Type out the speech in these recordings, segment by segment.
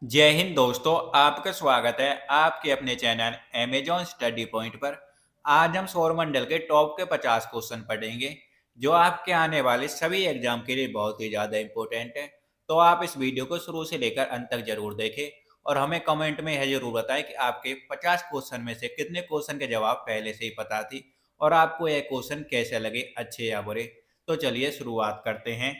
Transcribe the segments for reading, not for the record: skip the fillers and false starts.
जय हिंद दोस्तों, आपका स्वागत है आपके अपने चैनल अमेजॉन स्टडी पॉइंट पर। आज हम सौरमंडल के टॉप के 50 क्वेश्चन पढ़ेंगे जो आपके आने वाले सभी एग्जाम के लिए बहुत ही ज़्यादा इम्पोर्टेंट है। तो आप इस वीडियो को शुरू से लेकर अंत तक जरूर देखें और हमें कमेंट में यह जरूर बताएं कि आपके 50 क्वेश्चन में से कितने क्वेश्चन के जवाब पहले से ही पता थी और आपको यह क्वेश्चन कैसे लगे, अच्छे या बुरे। तो चलिए शुरुआत करते हैं।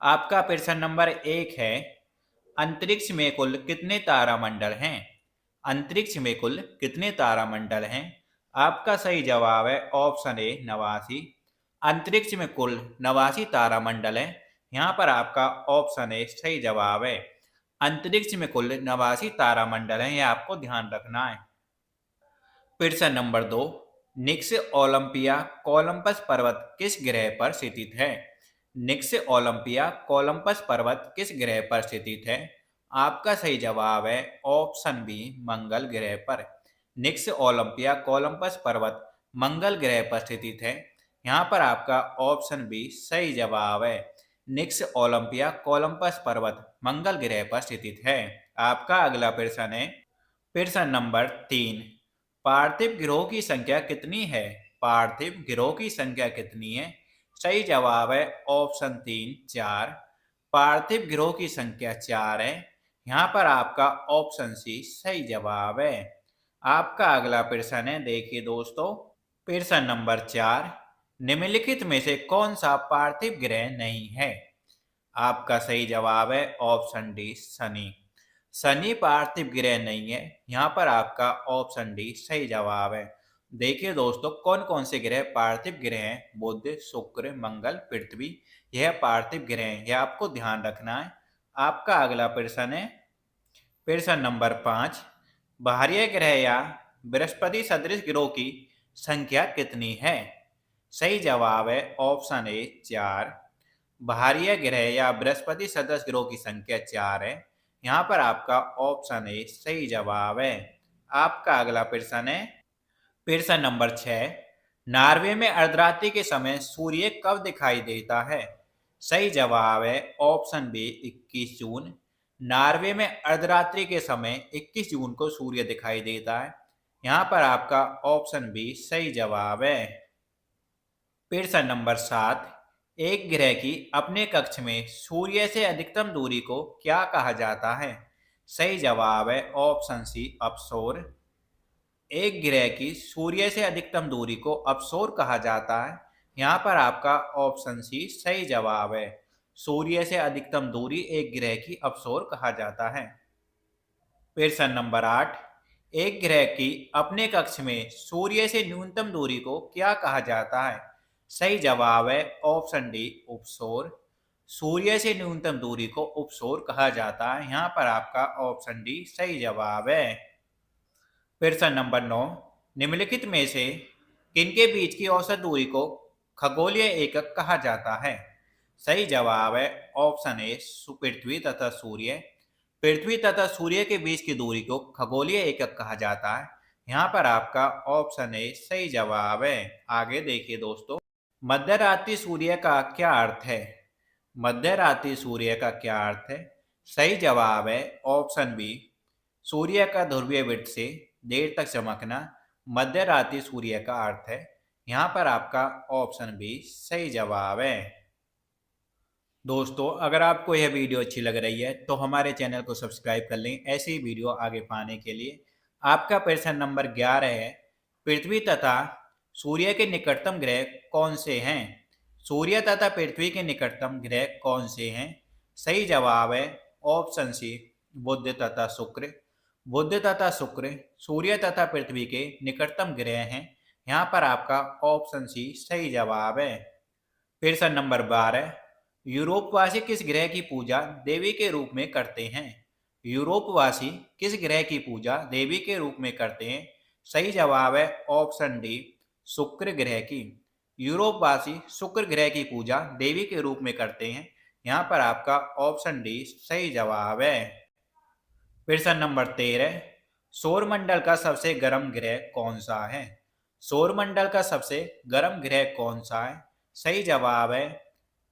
आपका प्रश्न नंबर 1 है, अंतरिक्ष में कुल कितने तारामंडल हैं? अंतरिक्ष में कुल कितने तारामंडल हैं? आपका सही जवाब है ऑप्शन ए 89। अंतरिक्ष में कुल 89 तारामंडल हैं। यहाँ पर आपका ऑप्शन ए सही जवाब है। अंतरिक्ष में कुल 89 तारामंडल हैं, यह आपको ध्यान रखना है। प्रश्न नंबर 2, निक्स ओलंपिया कोलंबस पर्वत किस ग्रह पर स्थित है? निक्स ओलंपिया कोलंबस पर्वत किस ग्रह पर स्थित है? आपका सही जवाब है ऑप्शन बी मंगल ग्रह पर। निक्स ओलंपिया कोलंबस पर्वत मंगल ग्रह पर स्थित है। यहाँ पर आपका ऑप्शन बी सही जवाब है। निक्स ओलंपिया कोलंबस पर्वत मंगल ग्रह पर स्थित है। आपका अगला प्रश्न है, प्रश्न नंबर 3, पार्थिव ग्रहों की संख्या कितनी है? पार्थिव ग्रहों की संख्या कितनी है? सही जवाब है ऑप्शन 3 4। पार्थिव ग्रहों की संख्या 4 है। यहाँ पर आपका ऑप्शन सी सही जवाब है। आपका अगला प्रश्न है, देखिए दोस्तों, प्रश्न नंबर 4, निम्नलिखित में से कौन सा पार्थिव ग्रह नहीं है? आपका सही जवाब है ऑप्शन डी शनि। शनि पार्थिव ग्रह नहीं है। यहाँ पर आपका ऑप्शन डी सही जवाब है। देखिए दोस्तों, कौन कौन से ग्रह पार्थिव ग्रह हैं? बुध, शुक्र, मंगल, पृथ्वी, यह पार्थिव ग्रह हैं, यह आपको ध्यान रखना है। आपका अगला प्रश्न है, प्रश्न नंबर 5, बाहरी ग्रह या बृहस्पति सदृश ग्रहों की संख्या कितनी है? सही जवाब है ऑप्शन ए 4। बाहरी ग्रह या बृहस्पति सदस्य ग्रहों की संख्या 4 है। यहाँ पर आपका ऑप्शन ए सही जवाब है। आपका अगला प्रश्न है, प्रश्न नंबर 6, नॉर्वे में अर्धरात्रि के समय सूर्य कब दिखाई देता है? सही जवाब है ऑप्शन बी 21 जून। नॉर्वे में अर्धरात्रि के समय 21 जून को सूर्य दिखाई देता है। यहाँ पर आपका ऑप्शन बी सही जवाब है। प्रश्न नंबर 7, एक ग्रह की अपने कक्ष में सूर्य से अधिकतम दूरी को क्या कहा जाता है? सही जवाब है ऑप्शन सी अपसोर। एक ग्रह की सूर्य से अधिकतम दूरी को अपसोर कहा जाता है। यहाँ पर आपका ऑप्शन सी सही जवाब है। सूर्य से अधिकतम दूरी एक ग्रह की अपसोर कहा जाता है। प्रश्न नंबर 8, एक ग्रह की अपने कक्ष में सूर्य से न्यूनतम दूरी को क्या कहा जाता है? सही जवाब है ऑप्शन डी उपसौर। सूर्य से न्यूनतम दूरी को उपसौर कहा जाता है। यहाँ पर आपका ऑप्शन डी सही जवाब है। प्रश्न नंबर 9, निम्नलिखित में से किनके बीच की औसत दूरी को खगोलीय एकक कहा जाता है? सही जवाब है ऑप्शन ए पृथ्वी तथा सूर्य। पृथ्वी तथा सूर्य के बीच की दूरी को खगोलीय एकक कहा जाता है। यहाँ पर आपका ऑप्शन ए सही जवाब है। आगे देखिए दोस्तों, मध्य रात्रि सूर्य का क्या अर्थ है? मध्य रात्रि सूर्य का क्या अर्थ है? सही जवाब है ऑप्शन बी, सूर्य का ध्रुवीय वृत्त से देर तक चमकना मध्य रात्रि सूर्य का अर्थ है। यहाँ पर आपका ऑप्शन बी सही जवाब है। दोस्तों, अगर आपको यह वीडियो अच्छी लग रही है तो हमारे चैनल को सब्सक्राइब कर लें ऐसी वीडियो आगे पाने के लिए। आपका प्रश्न नंबर 11 है, पृथ्वी तथा सूर्य के निकटतम ग्रह कौन से हैं? सूर्य तथा पृथ्वी के निकटतम ग्रह कौन से हैं? सही जवाब है ऑप्शन सी बुध तथा शुक्र। बुध तथा शुक्र सूर्य तथा पृथ्वी के निकटतम ग्रह हैं। यहाँ पर आपका ऑप्शन सी सही जवाब है। प्रश्न नंबर 12, यूरोपवासी किस ग्रह की पूजा देवी के रूप में करते हैं? यूरोपवासी किस ग्रह की पूजा देवी के रूप में करते हैं? सही जवाब है ऑप्शन डी शुक्र ग्रह की। यूरोपवासी शुक्र ग्रह की पूजा देवी के रूप में करते हैं। यहाँ पर आपका ऑप्शन डी सही जवाब है। प्रश्न नंबर 13, सौरमंडल का सबसे गर्म ग्रह कौन सा है? सौरमंडल का सबसे गर्म ग्रह कौन सा है? सही जवाब है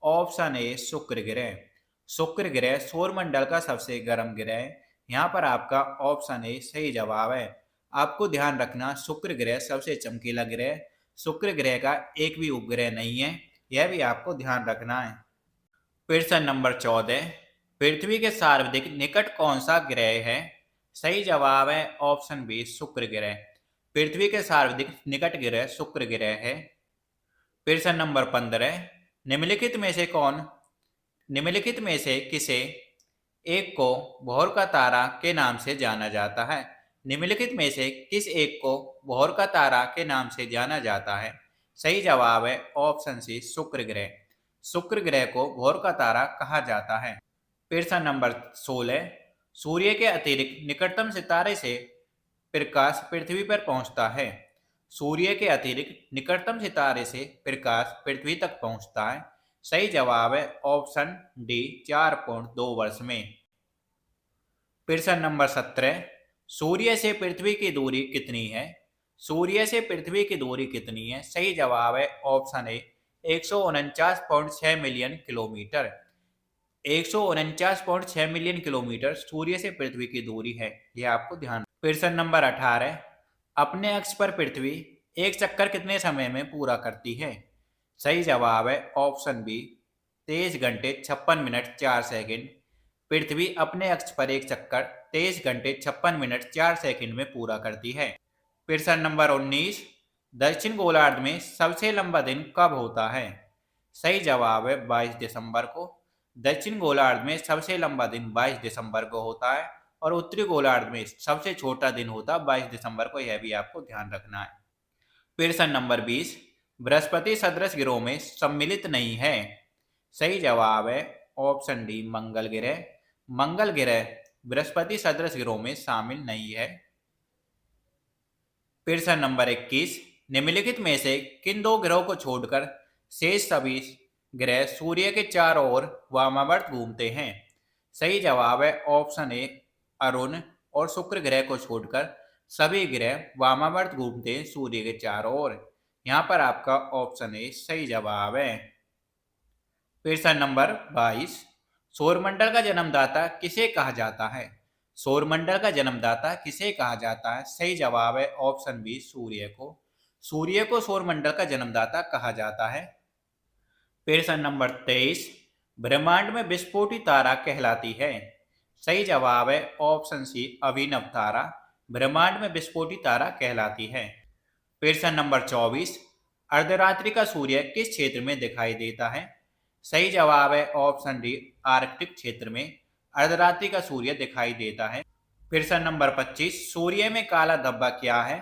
ऑप्शन ए शुक्र ग्रह। शुक्र ग्रह सौरमंडल का सबसे गर्म ग्रह है। यहाँ पर आपका ऑप्शन ए सही जवाब है। आपको ध्यान रखना, शुक्र ग्रह सबसे चमकीला ग्रह है। शुक्र ग्रह का एक भी उपग्रह नहीं है, यह भी आपको ध्यान रखना है। प्रश्न नंबर 14, पृथ्वी के सर्वाधिक निकट कौन सा ग्रह है? सही जवाब है ऑप्शन बी शुक्र ग्रह। पृथ्वी के सर्वाधिक निकट ग्रह शुक्र ग्रह है। प्रश्न नंबर 15, निम्नलिखित में से कौन निम्नलिखित में से किसे एक को भोर का तारा के नाम से जाना जाता है? निम्नलिखित में से किस एक को भोर का तारा के नाम से जाना जाता है? सही जवाब है ऑप्शन सी शुक्र ग्रह। शुक्र ग्रह को भोर का तारा कहा जाता है। प्रश्न नंबर 16, सूर्य के अतिरिक्त निकटतम सितारे से प्रकाश पृथ्वी पर पहुंचता है? सूर्य के अतिरिक्त निकटतम सितारे से प्रकाश पृथ्वी तक पहुंचता है। सही जवाब है ऑप्शन डी 4.2 वर्ष में। प्रश्न नंबर 17, सूर्य से पृथ्वी की दूरी कितनी है? सूर्य से पृथ्वी की दूरी कितनी है? सही जवाब है option A 149.6 million kilometre. 149.6 million kilometre सूर्य से पृथ्वी की दूरी है, यह आपको ध्यान। प्रश्न नंबर 18, अपने अक्ष पर पृथ्वी एक चक्कर कितने समय में पूरा करती है? सही जवाब है ऑप्शन बी 23 घंटे 56 मिनट 4 सेकंड। पृथ्वी अपने अक्ष पर एक चक्कर 23 घंटे 56 मिनट 4 सेकंड में पूरा करती है। प्रश्न नंबर 19, दक्षिण गोलार्ध में सबसे लंबा दिन कब होता है? सही जवाब है 22 दिसंबर को। दक्षिण गोलार्ध में सबसे लंबा दिन 22 दिसंबर को होता है और उत्तरी गोलार्ध में सबसे छोटा दिन होता है 22 दिसंबर को, यह भी आपको ध्यान रखना है। प्रश्न नंबर 20, बृहस्पति सदृश ग्रहों में सम्मिलित नहीं है? सही जवाब है ऑप्शन डी मंगल ग्रह। मंगल ग्रह बृहस्पति सदृश ग्रहों में शामिल नहीं है। प्रश्न नंबर 21, निम्नलिखित में से किन दो ग्रहों को छोड़कर शेष सभी ग्रह सूर्य के चारों ओर वामावर्त घूमते हैं? सही जवाब है ऑप्शन ए अरुण और शुक्र ग्रह को छोड़कर सभी ग्रह वामावर्त घूमते हैं सूर्य के चारों ओर। यहाँ पर आपका ऑप्शन ए सही जवाब है। प्रश्न नंबर 22, सौरमंडल का जन्मदाता किसे कहा जाता है? सौरमंडल का जन्मदाता किसे कहा जाता है? सही जवाब है ऑप्शन बी सूर्य को। सूर्य को सौरमंडल का जन्मदाता कहा जाता है। प्रश्न नंबर 23, ब्रह्मांड में विस्फोटी तारा कहलाती है? सही जवाब है ऑप्शन सी अभिनव तारा। ब्रह्मांड में विस्फोटी तारा कहलाती है। प्रश्न नंबर 24, अर्धरात्रि का सूर्य किस क्षेत्र में दिखाई देता है? सही जवाब है ऑप्शन डी आर्कटिक क्षेत्र में अर्धरात्रि का सूर्य दिखाई देता है। प्रश्न नंबर 25, सूर्य में काला धब्बा क्या है?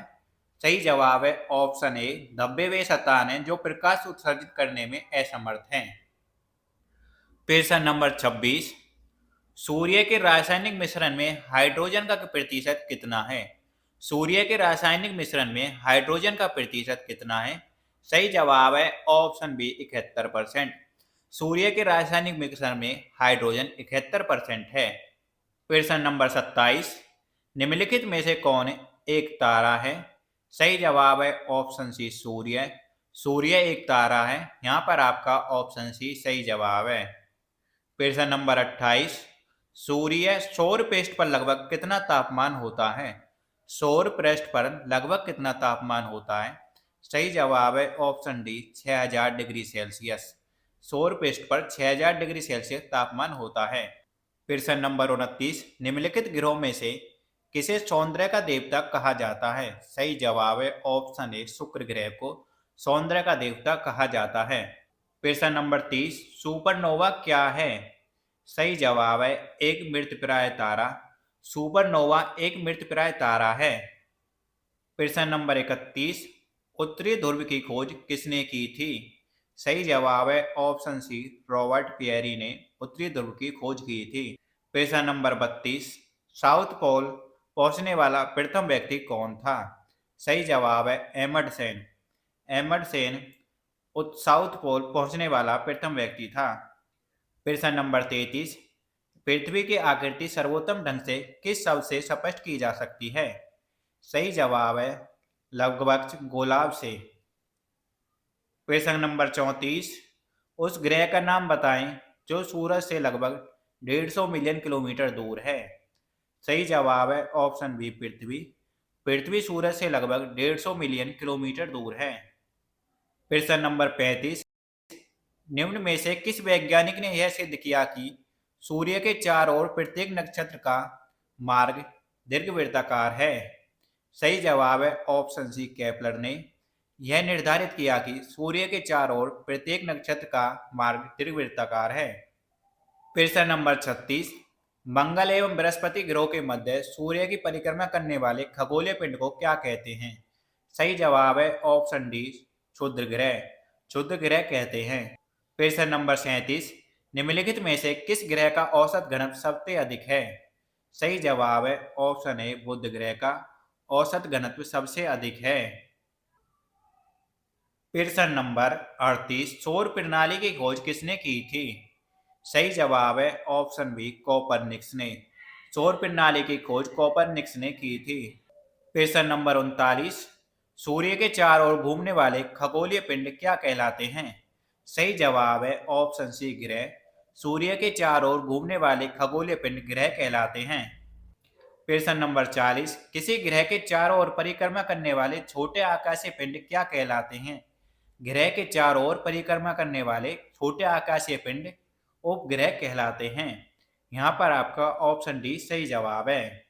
सही जवाब है ऑप्शन ए धब्बे वे सतह हैं जो प्रकाश उत्सर्जित करने में असमर्थ हैं। प्रश्न नंबर 26, सूर्य के रासायनिक मिश्रण में हाइड्रोजन का प्रतिशत कितना है? सूर्य के रासायनिक मिश्रण में हाइड्रोजन का प्रतिशत कितना है? सही जवाब है ऑप्शन बी 71%। सूर्य के रासायनिक मिश्रण में हाइड्रोजन 71% है। प्रश्न नंबर 27, निम्नलिखित में से कौन एक तारा है? सही जवाब है ऑप्शन सी सूर्य। सूर्य एक तारा है, यहाँ पर आपका ऑप्शन सी सही जवाब है। प्रश्न नंबर 28, सूर्य सौर पृष्ठ पर लगभग कितना तापमान होता है? सौर पृष्ठ पर लगभग कितना तापमान होता है? सही जवाब है ऑप्शन डी 6000 डिग्री सेल्सियस। सौर पृष्ठ पर 6000 डिग्री सेल्सियस तापमान होता है। प्रश्न नंबर 29, निम्नलिखित ग्रहों में से किसे सौंदर्य का देवता कहा जाता है? सही जवाब है ऑप्शन ए शुक्र ग्रह को सौंदर्य का देवता कहा जाता है। प्रश्न नंबर 30, सुपरनोवा क्या है? सही जवाब है एक मृतप्राय तारा। सुपरनोवा एक मृतप्राय तारा है। प्रश्न नंबर 31, उत्तरी ध्रुव की खोज किसने की थी? सही जवाब है ऑप्शन सी रॉबर्ट पियरी ने उत्तरी ध्रुव की खोज की थी। प्रश्न नंबर 32, साउथ पोल पहुंचने वाला प्रथम व्यक्ति कौन था? सही जवाब है एमंडसेन। एमंडसेन साउथ पोल पहुंचने वाला प्रथम व्यक्ति था। प्रश्न नंबर 33, पृथ्वी की आकृति सर्वोत्तम ढंग से किस शब्द से स्पष्ट की जा सकती है? सही जवाब है लघुवक्ष गोलाभ से। प्रश्न नंबर 34, उस ग्रह का नाम बताएं जो सूरज से लगभग 150 मिलियन किलोमीटर दूर है। सही जवाब है ऑप्शन बी पृथ्वी। पृथ्वी सूरज से लगभग 150 मिलियन किलोमीटर दूर है। प्रश्न नंबर 35, निम्न में से किस वैज्ञानिक ने यह सिद्ध किया कि सूर्य के चारों ओर प्रत्येक नक्षत्र का मार्ग दीर्घवृत्ताकार है? सही जवाब है ऑप्शन सी केपलर ने। यह निर्धारित किया कि सूर्य के चारों ओर प्रत्येक नक्षत्र का मार्ग दीर्घवृत्ताकार है। प्रश्न नंबर 36, मंगल एवं बृहस्पति ग्रहों के मध्य सूर्य की परिक्रमा करने वाले खगोलीय पिंड को क्या कहते हैं? सही जवाब है ऑप्शन डी क्षुद्र ग्रह। क्षुद्र ग्रह कहते हैं। प्रश्न नंबर 37, निम्नलिखित में से किस ग्रह का औसत घनत्व सबसे अधिक है? सही जवाब है ऑप्शन ए बुध ग्रह का औसत घनत्व सबसे अधिक है। प्रश्न नंबर 38, सौर प्रणाली की खोज किसने की थी? सही जवाब है ऑप्शन बी कोपरनिकस ने। सौर प्रणाली की खोज कोपरनिकस ने की थी। प्रश्न नंबर 39, सूर्य के चारों ओर घूमने वाले खगोलीय पिंड क्या कहलाते हैं? सही जवाब है ऑप्शन सी ग्रह। सूर्य के चारों ओर घूमने वाले खगोलीय पिंड ग्रह कहलाते हैं। प्रश्न नंबर 40, किसी ग्रह के चारों ओर परिक्रमा करने वाले छोटे आकाशीय पिंड क्या कहलाते हैं? ग्रह के चारों ओर परिक्रमा करने वाले छोटे आकाशीय पिंड उपग्रह कहलाते हैं। यहाँ पर आपका ऑप्शन डी सही जवाब है।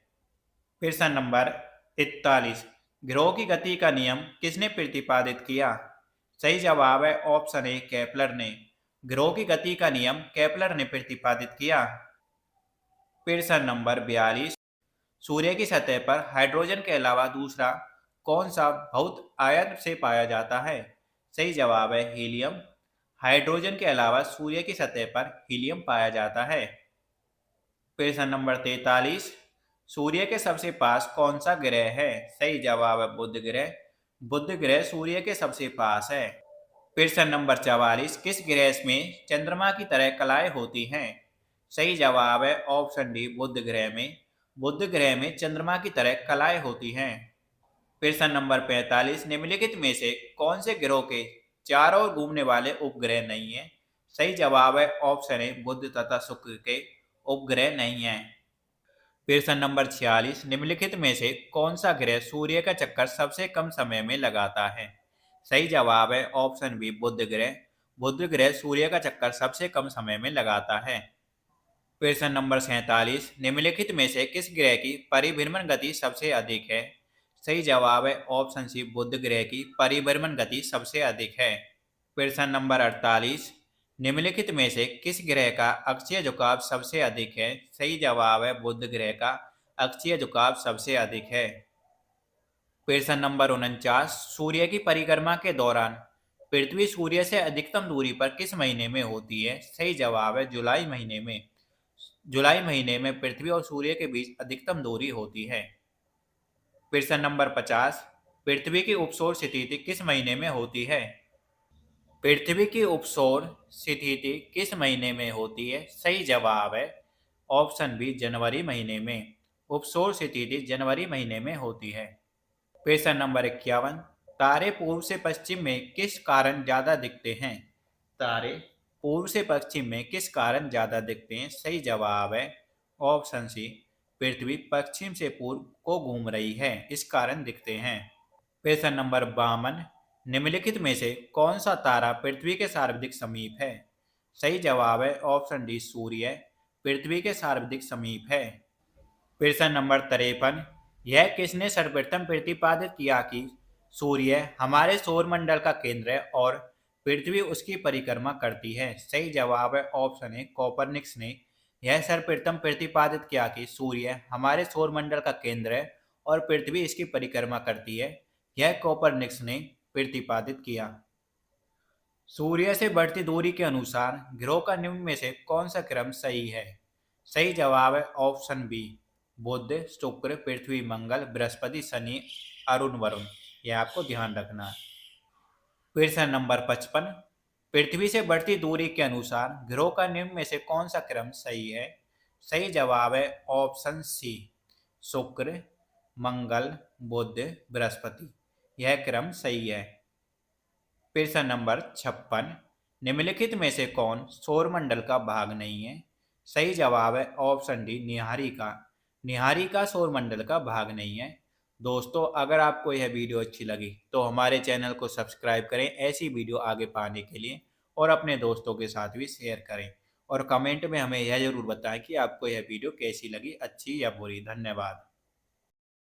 प्रश्न नंबर 41, ग्रहों की गति का नियम किसने प्रतिपादित किया? सही जवाब है ऑप्शन ए केपलर ने। ग्रहों की गति का नियम केपलर ने प्रतिपादित किया। प्रश्न नंबर 42, सूर्य की सतह पर हाइड्रोजन के अलावा दूसरा कौन सा बहुत आयन से पाया जाता है? सही जवाब है हीलियम। हाइड्रोजन के अलावा सूर्य की सतह पर हीलियम पाया जाता है। प्रश्न नंबर 43, सूर्य के सबसे पास कौन सा ग्रह है? सही जवाब है बुध ग्रह। बुध ग्रह सूर्य के सबसे पास है। प्रश्न नंबर 44, किस ग्रह में चंद्रमा की तरह कलाएं होती हैं? सही जवाब है ऑप्शन डी बुध ग्रह में। बुध ग्रह में चंद्रमा की तरह कलाएं होती हैं। प्रश्न नंबर 45, निम्नलिखित में से कौन से ग्रहों के चारों ओर घूमने वाले उपग्रह नहीं है? सही जवाब है ऑप्शन ए बुध तथा शुक्र के उपग्रह नहीं है। प्रश्न नंबर 46, निम्नलिखित में से कौन सा ग्रह सूर्य का चक्कर सबसे कम समय में लगाता है? सही जवाब है ऑप्शन बी बुध ग्रह। बुध ग्रह सूर्य का चक्कर सबसे कम समय में लगाता है। प्रश्न नंबर 47, निम्नलिखित में से किस ग्रह की परिभ्रमण गति सबसे अधिक है? सही जवाब है ऑप्शन सी बुध ग्रह की परिभ्रमण गति सबसे अधिक है। प्रश्न नंबर 48, निम्नलिखित में से किस ग्रह का अक्षीय झुकाव सबसे अधिक है? सही जवाब है बुध ग्रह का अक्षीय झुकाव सबसे अधिक है। प्रश्न नंबर 49, सूर्य की परिक्रमा के दौरान पृथ्वी सूर्य से अधिकतम दूरी पर किस महीने में होती है? सही जवाब है जुलाई महीने में। जुलाई महीने में पृथ्वी और सूर्य के बीच अधिकतम दूरी होती है। प्रश्न नंबर 50, पृथ्वी की उपसौर स्थिति किस महीने में होती है? पृथ्वी की उपसौर स्थिति किस महीने में होती है? सही जवाब है ऑप्शन बी जनवरी महीने में। उपसौर स्थिति जनवरी महीने में होती है। प्रश्न नंबर 51, तारे पूर्व से पश्चिम में किस कारण ज्यादा दिखते हैं? तारे पूर्व से पश्चिम में किस कारण ज्यादा दिखते हैं? सही जवाब है ऑप्शन सी पृथ्वी पश्चिम से पूर्व को घूम रही है, इस कारण दिखते हैं। प्रश्न नंबर 52, निम्नलिखित में से कौन सा तारा पृथ्वी के सर्वाधिक समीप है? सही जवाब है ऑप्शन डी सूर्य पृथ्वी के सर्वाधिक समीप है। प्रश्न नंबर 53, यह किसने सर्वप्रथम प्रतिपादित किया कि सूर्य हमारे सौरमंडल का केंद्र है और पृथ्वी उसकी परिक्रमा करती है? सही जवाब है ऑप्शन ए कोपरनिकस ने। यह सर्वप्रथम प्रतिपादित किया कि सूर्य हमारे सौरमंडल का केंद्र है और पृथ्वी इसकी परिक्रमा करती है। यह कोपरनिकस ने प्रतिपादित किया। सूर्य से बढ़ती दूरी के अनुसार ग्रहों का निम्न में से कौन सा क्रम सही है? सही जवाब है ऑप्शन बी बुध शुक्र पृथ्वी मंगल बृहस्पति शनि अरुण वरुण। यह आपको ध्यान रखना है। प्रश्न नंबर 55, पृथ्वी से बढ़ती दूरी के अनुसार ग्रहों का निम्न में से कौन सा क्रम सही है? सही जवाब है ऑप्शन सी शुक्र मंगल बुध बृहस्पति। यह क्रम सही है। प्रश्न नंबर 56, निम्नलिखित में से कौन सौरमंडल का भाग नहीं है? सही जवाब है ऑप्शन डी, निहारिका। निहारिका सौरमंडल का भाग नहीं है। दोस्तों, अगर आपको यह वीडियो अच्छी लगी तो हमारे चैनल को सब्सक्राइब करें ऐसी वीडियो आगे पाने के लिए, और अपने दोस्तों के साथ भी शेयर करें। और कमेंट में हमें यह ज़रूर बताएं कि आपको यह वीडियो कैसी लगी, अच्छी या बुरी। धन्यवाद।